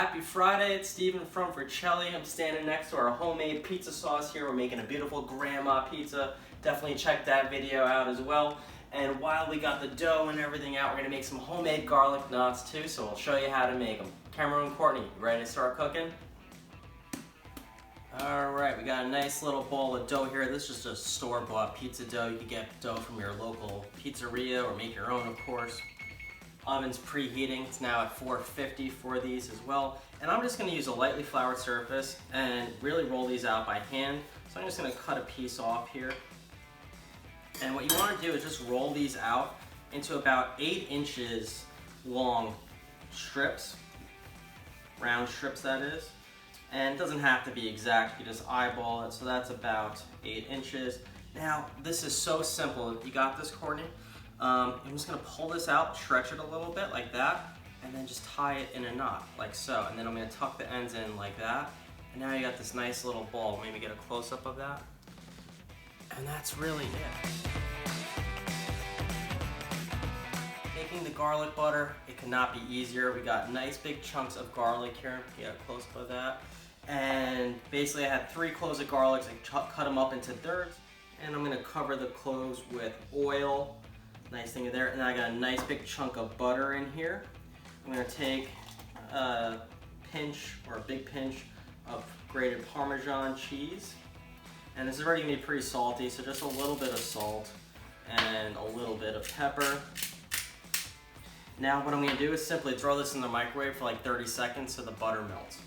Happy Friday, it's Steven from Vercelli. I'm standing next to our homemade pizza sauce here. We're making a beautiful grandma pizza. Definitely check that video out as well. And while we got the dough and everything out, we're gonna make some homemade garlic knots too, so we'll show you how to make them. Cameron and Courtney, you ready to start cooking? Alright, we got a nice little bowl of dough here. This is just a store-bought pizza dough. You can get dough from your local pizzeria or make your own, of course. Oven's preheating. It's now at 450 for these as well. And I'm just going to use a lightly floured surface and really roll these out by hand. So I'm just going to cut a piece off here. And what you want to do is just roll these out into about 8 inches long strips. Round strips, that is. And it doesn't have to be exact. You just eyeball it. So that's about 8 inches. Now, this is so simple. You got this, Courtney? I'm just going to pull this out, stretch it a little bit like that, and then just tie it in a knot like so. And then I'm going to tuck the ends in like that. And now you got this nice little ball. Maybe get a close-up of that. And that's really it. Making the garlic butter, it cannot be easier. We got nice big chunks of garlic here. Get a close-up of that. And basically I had 3 cloves of garlic. I cut them up into thirds. And I'm going to cover the cloves with oil. Nice thing there, and I got a nice big chunk of butter in here. I'm going to take a pinch or a big pinch of grated Parmesan cheese. And this is already going to be pretty salty, so just a little bit of salt and a little bit of pepper. Now what I'm going to do is simply throw this in the microwave for like 30 seconds so the butter melts.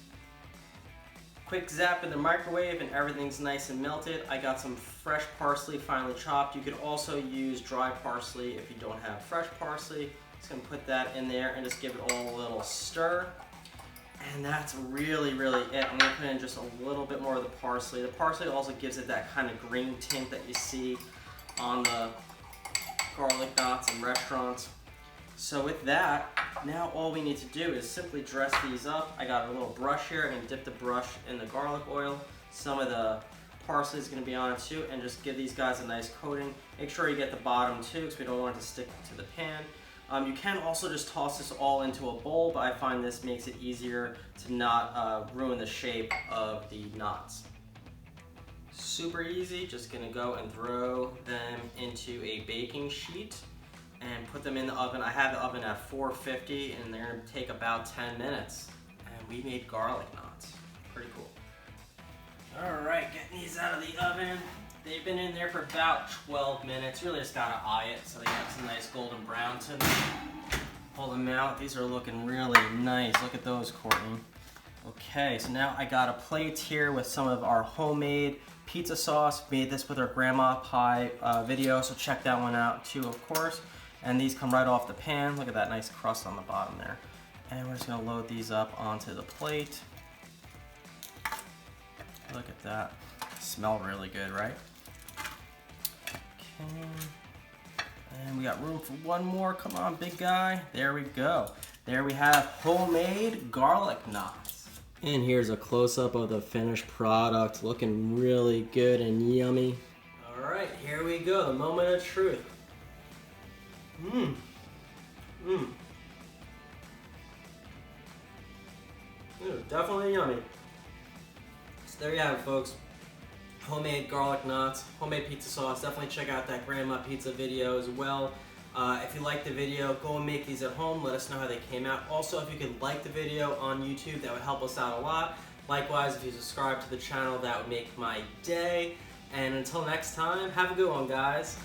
Quick zap in the microwave and everything's nice and melted. I got some fresh parsley finely chopped. You could also use dry parsley if you don't have fresh parsley. Just gonna put that in there and just give it all a little stir. And that's really it. I'm gonna put in just a little bit more of the parsley. The parsley also gives it that kind of green tint that you see on the garlic knots in restaurants. So with that, now all we need to do is simply dress these up. I got a little brush here. I'm going to dip the brush in the garlic oil. Some of the parsley is going to be on it too, and just give these guys a nice coating. Make sure you get the bottom too, because we don't want it to stick to the pan. You can also just toss this all into a bowl, but I find this makes it easier to not ruin the shape of the knots. Super easy. Just going to go and throw them into a baking sheet and put them in the oven. I have the oven at 450 and they're gonna take about 10 minutes. And we made garlic knots. Pretty cool. All right, getting these out of the oven. They've been in there for about 12 minutes. Really just gotta eye it so they got some nice golden brown to them. Pull them out. These are looking really nice. Look at those, Courtney. Okay, so now I got a plate here with some of our homemade pizza sauce. Made this with our grandma pie video, so check that one out too, of course. And these come right off the pan. Look at that nice crust on the bottom there. And we're just gonna load these up onto the plate. Look at that. Smell really good, right? Okay. And we got room for one more. Come on, big guy. There we go. There we have homemade garlic knots. And here's a close-up of the finished product. Looking really good and yummy. All right, here we go. The moment of truth. Definitely yummy. So there you have it, folks. Homemade garlic knots, homemade pizza sauce. Definitely check out that grandma pizza video as well. If you like the video, go and make these at home. Let us know how they came out. Also, if you could like the video on YouTube, that would help us out a lot. Likewise, if you subscribe to the channel, that would make my day. And until next time, have a good one, guys.